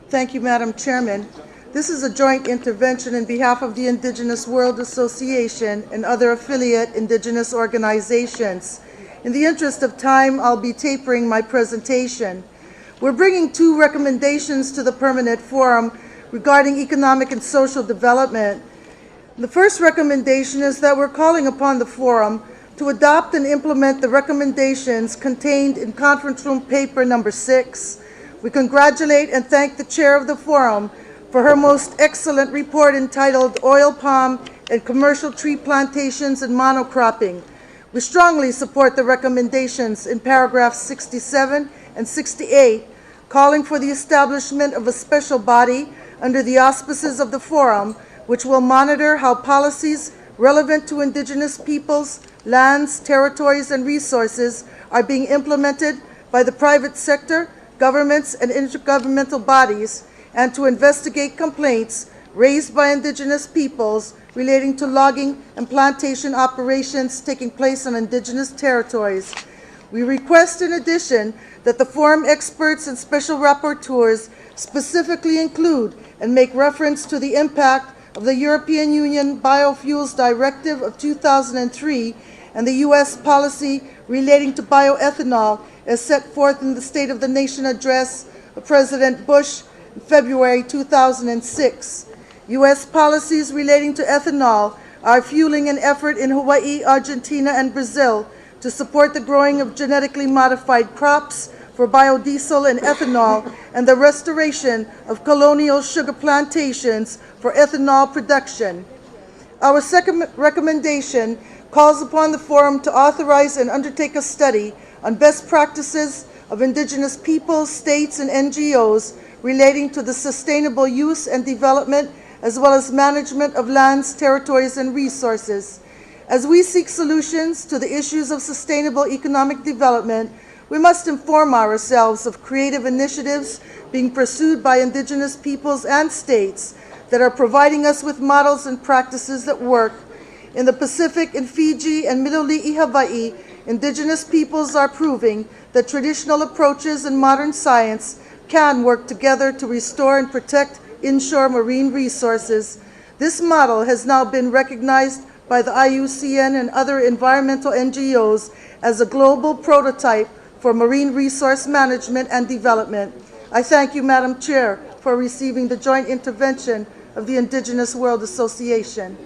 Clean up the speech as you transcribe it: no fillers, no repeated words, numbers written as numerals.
Thank you, Madam Chairman. This is a joint intervention in behalf of the Indigenous World Association and other affiliate Indigenous organizations. In the interest of time, I'll be tapering my presentation. We're bringing two recommendations to the Permanent Forum regarding economic and social development. The first recommendation is that we're calling upon the Forum to adopt and implement the recommendations contained in Conference Room Paper Number 6. We congratulate and thank the Chair of the Forum for her most excellent report entitled Oil Palm and Commercial Tree Plantations and Monocropping. We strongly support the recommendations in paragraphs 67 and 68, calling for the establishment of a special body under the auspices of the Forum, which will monitor how policies relevant to Indigenous peoples, lands, territories, and resources are being implemented by the private sector, governments, and intergovernmental bodies, and to investigate complaints raised by Indigenous peoples relating to logging and plantation operations taking place on Indigenous territories. We request, in addition, that the Forum experts and special rapporteurs specifically include and make reference to the impact of the European Union Biofuels Directive of 2003 and the U.S. policy relating to bioethanol as set forth in the State of the Nation address of President Bush in February 2006. U.S. policies relating to ethanol are fueling an effort in Hawaii, Argentina, and Brazil to support the growing of genetically modified crops for biodiesel and ethanol and the restoration of colonial sugar plantations for ethanol production. Our second recommendation calls upon the Forum to authorize and undertake a study on best practices of Indigenous peoples, states, and NGOs relating to the sustainable use and development as well as management of lands, territories, and resources. As we seek solutions to the issues of sustainable economic development, we must inform ourselves of creative initiatives being pursued by Indigenous peoples and states that are providing us with models and practices that work. In the Pacific, in Fiji, and Miloli'i, Hawaii, Indigenous peoples are proving that traditional approaches and modern science can work together to restore and protect inshore marine resources. This model has now been recognized by the IUCN and other environmental NGOs as a global prototype for marine resource management and development. I thank you, Madam Chair, for receiving the joint intervention of the Indigenous World Association.